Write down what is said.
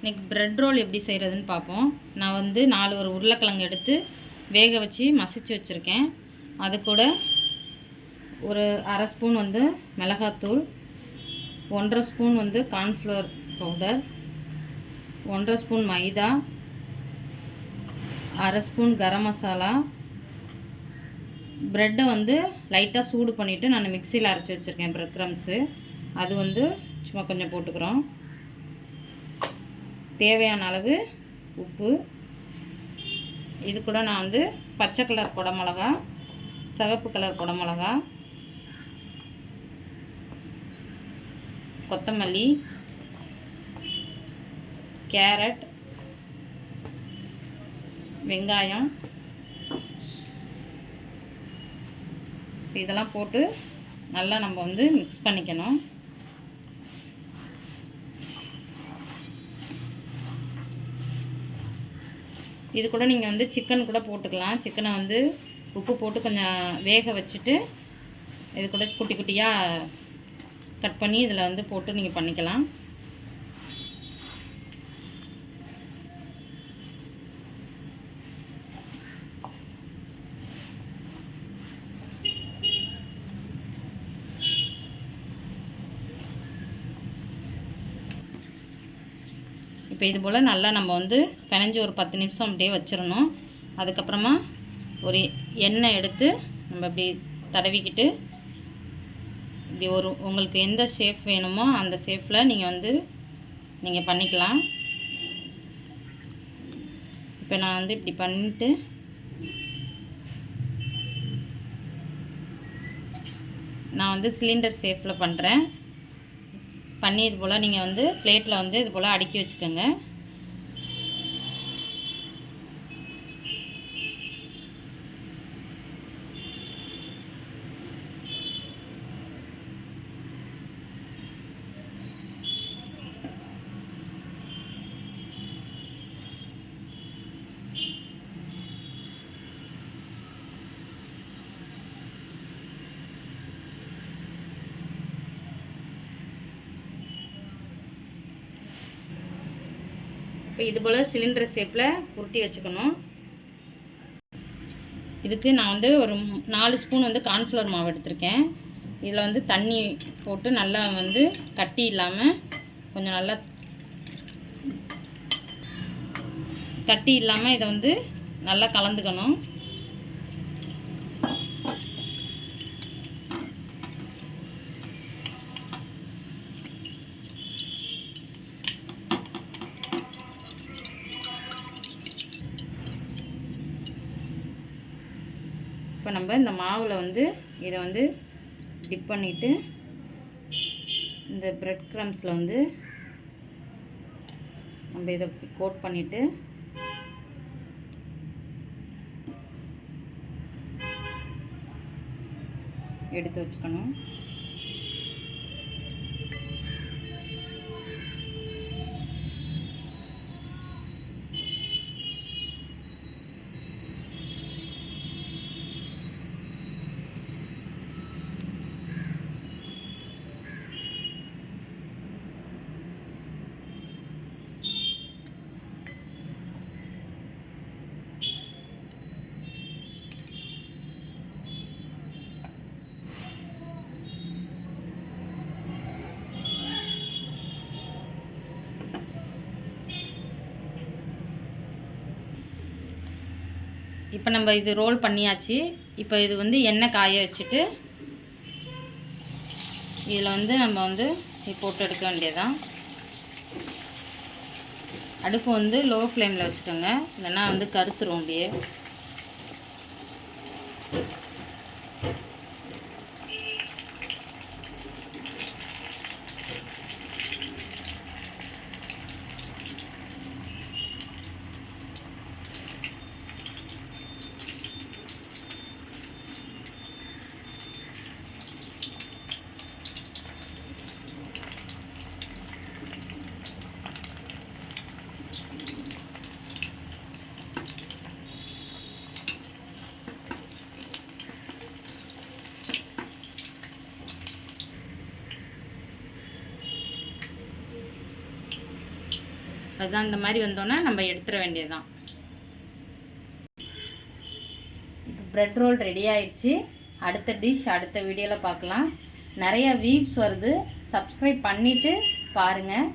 இன்றைக்கி bread role எப்படி செய்கிறதுன்னு பார்ப்போம். நான் வந்து 4 உருளைக்கிழங்கு எடுத்து வேக வச்சு மசிச்சு வச்சுருக்கேன். அது கூட ஒரு அரை ஸ்பூன் வந்து மிளகாத்தூள், 1.5 ஸ்பூன் வந்து கார்ன்ஃப்ளவர் பவுடர், 1.5 ஸ்பூன் மைதா, அரை ஸ்பூன் கரம் மசாலா. ப்ரெட்டை வந்து லைட்டாக சூடு பண்ணிவிட்டு நான் மிக்சியில் அரைச்சி வச்சுருக்கேன். ப்ரெட் க்ரம்ஸு அது வந்து சும்மா கொஞ்சம் போட்டுக்கிறோம். தேவையான அளவு உப்பு. இது கூட நான் வந்து பச்சை கலர் குடமிளகா, சிவப்பு கலர் குடமிளகா, கொத்தமல்லி, கேரட், வெங்காயம் இதெல்லாம் போட்டு நல்லா நம்ம வந்து மிக்ஸ் பண்ணிக்கணும். இது கூட நீங்கள் வந்து சிக்கன் கூட போட்டுக்கலாம். சிக்கனை வந்து உப்பு போட்டு கொஞ்சம் வேக வச்சுட்டு இது கூட குட்டி குட்டியாக கட் பண்ணி இதில் வந்து போட்டு நீங்கள் பண்ணிக்கலாம். இப்போ இது போல் நல்லா நம்ம வந்து பிணைஞ்சு ஒரு 10 நிமிஷம் அப்படியே வச்சிடணும். அதுக்கப்புறமா ஒரு எண்ணெய் எடுத்து நம்ம அப்படி தடவிக்கிட்டு இப்படி உங்களுக்கு எந்த ஷேப் வேணுமோ அந்த ஷேப்பில் நீங்கள் பண்ணிக்கலாம். இப்போ நான் வந்து இப்படி பண்ணிட்டு நான் வந்து சிலிண்டர் ஷேப்பில் பண்ணுறேன். பண்ணி இது போல் நீங்கள் வந்து பிளேட்டில் வந்து இது போல் அடுக்கி வச்சுக்கோங்க. இப்போ இது போல் சிலிண்டர் ஷேப்பில் உருட்டி வச்சுக்கணும். இதுக்கு நான் வந்து ஒரு 4 ஸ்பூன் வந்து கார்ன்ஃப்ளவர் மாவு எடுத்திருக்கேன். இதில் வந்து தண்ணி போட்டு நல்லா வந்து கட்டி இல்லாமல் கொஞ்சம் நல்லா கட்டி இல்லாமல் இதை வந்து நல்லா கலந்துக்கணும். இப்போ நம்ம இந்த மாவில் வந்து இதை வந்து டிப் பண்ணிவிட்டு இந்த ப்ரெட் க்ரம்ஸில் வந்து நம்ம இதை கோட் பண்ணிவிட்டு எடுத்து வச்சுக்கணும். இப்போ நம்ம இது ரோல் பண்ணியாச்சு. இப்போ இது வந்து எண்ணெய் காய வச்சுட்டு இதில் வந்து நம்ம வந்து போட்டு எடுக்க வேண்டியதுதான். அடுப்பு வந்து லோ ஃப்ளேமில் வச்சுக்கோங்க, இல்லைன்னா வந்து கருத்துரும் அப்படியே. அதுதான் இந்த மாதிரி வந்தோன்னா நம்ம எடுத்துட வேண்டியதுதான். இப்போ ப்ரெட் ரோல் ரெடி ஆயிடுச்சு. அடுத்த டிஷ் அடுத்த வீடியோவில் பார்க்கலாம். நிறையா வியூஸ் வருது. சப்ஸ்கிரைப் பண்ணிவிட்டு பாருங்கள்.